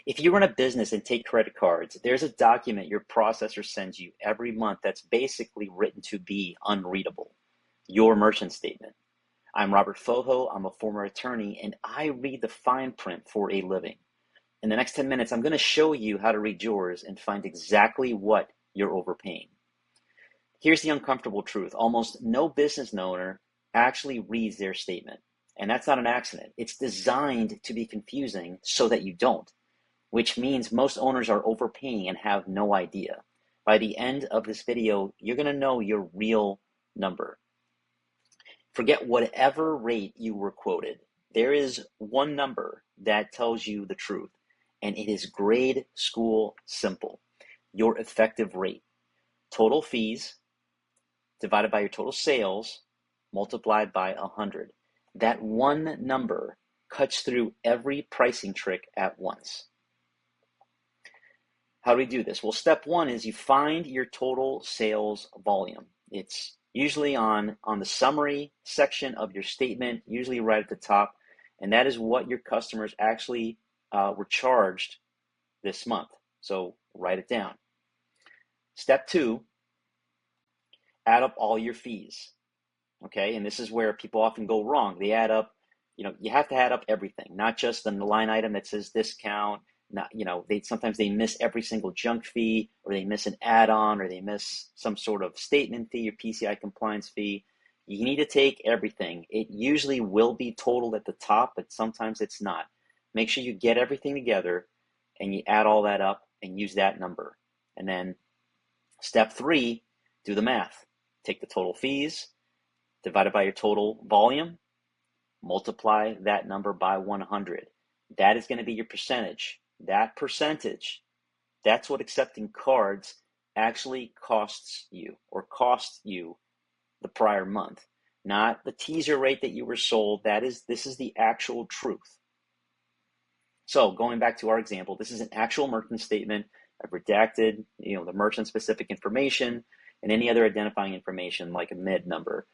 If you run a business and take credit cards, there's a document your processor sends you every month that's basically written to be unreadable. Your merchant statement. I'm Robert Fojo. I'm a former attorney, and I read the fine print for a living. In the next 10 minutes, I'm going to show you how to read yours and find exactly what you're overpaying. Here's the uncomfortable truth. Almost no business owner actually reads their statement. And that's not an accident. It's designed to be confusing so that you don't, which means most owners are overpaying and have no idea. By the end of this video, you're going to know your real number. Forget whatever rate you were quoted. There is one number that tells you the truth, and it is grade school simple. Your effective rate. Total fees divided by your total sales multiplied by 100. That one number cuts through every pricing trick at once. How do we do this? Well, step one is you find your total sales volume. It's usually on the summary section of your statement, usually right at the top, and that is what your customers actually were charged this month. So write it down. Step two, add up all your fees. Okay, and this is where people often go wrong. They add up, you have to add up everything, not just the line item that says discount. Not, sometimes they miss every single junk fee, or they miss an add-on, or they miss some sort of statement fee or PCI compliance fee. You need to take everything. It usually will be totaled at the top, but sometimes it's not. Make sure you get everything together and you add all that up and use that number. And then step three, do the math. Take the total fees divided by your total volume, multiply that number by 100. That is going to be your percentage. That percentage, that's what accepting cards actually costs you, or cost you the prior month, not the teaser rate that you were sold. This is the actual truth. So going back to our example, this is an actual merchant statement. I've redacted, the merchant specific information and any other identifying information like a mid number.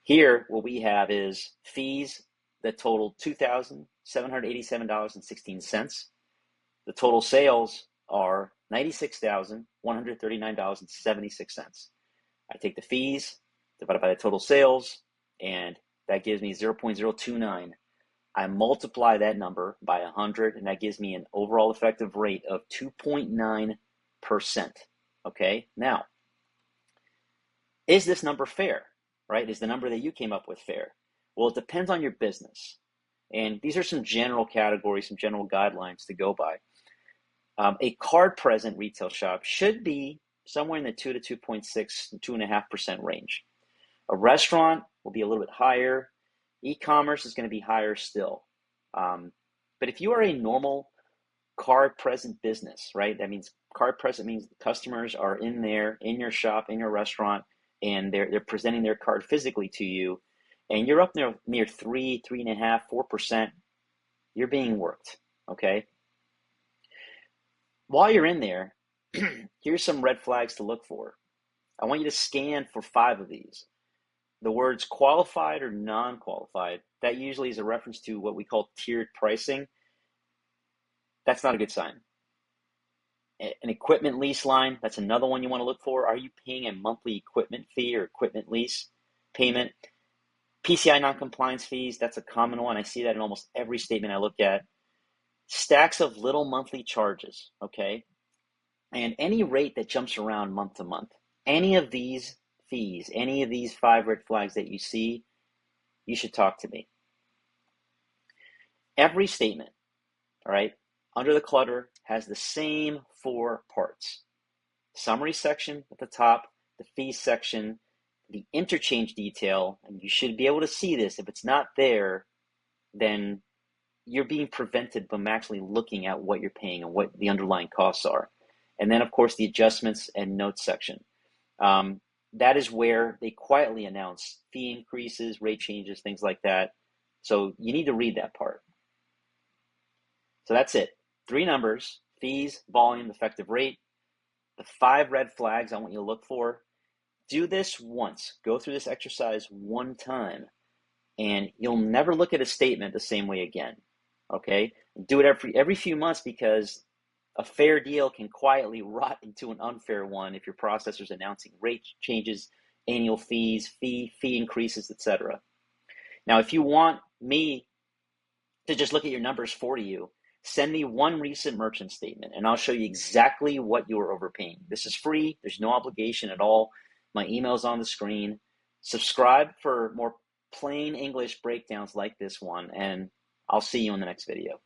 Here, what we have is fees that total $2,787.16. The total sales are $96,139.76. I take the fees divided by the total sales, and that gives me 0.029. I multiply that number by 100, and that gives me an overall effective rate of 2.9%. Okay, now, is this number fair? Right? Is the number that you came up with fair? Well, it depends on your business. And these are some general categories, some general guidelines to go by. A card present retail shop should be somewhere in the 2 to 2.6, 2.5% range. A restaurant will be a little bit higher. E-commerce is going to be higher still. But if you are a normal card present business, right? That means card present means the customers are in there, in your shop, in your restaurant, and they're presenting their card physically to you, and you're up near 3, 3.5, 4%, you're being worked, okay? While you're in there, here's some red flags to look for. I want you to scan for 5 of these. The words qualified or non-qualified, that usually is a reference to what we call tiered pricing. That's not a good sign. An equipment lease line, that's another one you want to look for. Are you paying a monthly equipment fee or equipment lease payment? PCI non-compliance fees, that's a common one. I see that in almost every statement I look at. Stacks of little monthly charges, okay? And any rate that jumps around month to month. Any of these fees, any of these 5 red flags that you see, you should talk to me. Every statement, all right, under the clutter has the same 4 parts. Summary section at the top, the fees section, the interchange detail, and you should be able to see this. If it's not there, then you're being prevented from actually looking at what you're paying and what the underlying costs are. And then, of course, the adjustments and notes section. That is where they quietly announce fee increases, rate changes, things like that. So you need to read that part. So that's it. 3 numbers: fees, volume, effective rate. The 5 red flags I want you to look for. Do this once. Go through this exercise one time, and you'll never look at a statement the same way again. okay? Do it every few months, because a fair deal can quietly rot into an unfair one if your processor's announcing rate changes, annual fees, fee increases, etc. Now, if you want me to just look at your numbers for you, send me one recent merchant statement and I'll show you exactly what you are overpaying. This is free. There's no obligation at all. My email's on the screen. Subscribe for more plain English breakdowns like this one, and I'll see you in the next video.